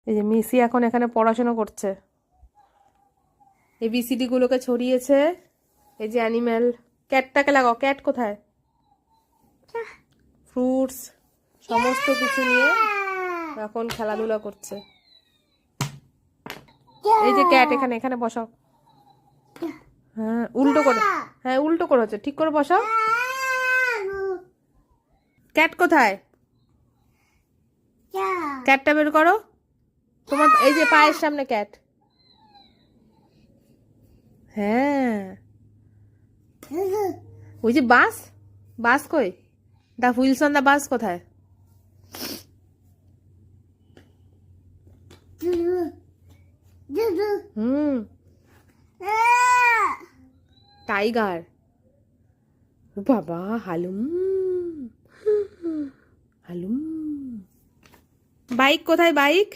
এই যে মিসি এখন এখানে পড়াশোনা করছে, এবিসিডি গুলোকে ছড়িয়েছে। এই যে অ্যানিম্যাল, ক্যাটটাকে লাগাও, ক্যাট কোথায়, ফ্রুটস সমস্ত কিছু নিয়ে এখন খেলাধুলা করছে। এই যে ক্যাট, এখানে এখানে বসাও। হ্যাঁ উল্টো করে, হ্যাঁ উল্টো করে হচ্ছে, ঠিক করে বসাও। ক্যাট কোথায়, ক্যাটটা বের করো। তোমার এই যে পায়ের সামনে ক্যাট। হ্যাঁ ওই যে বাস, বাস কই, দা হুইলস অন দা বাস কোথায়? হুম, টাইগার, ও বাবা, হালুম হালুম। বাইক কোথায়, বাইক?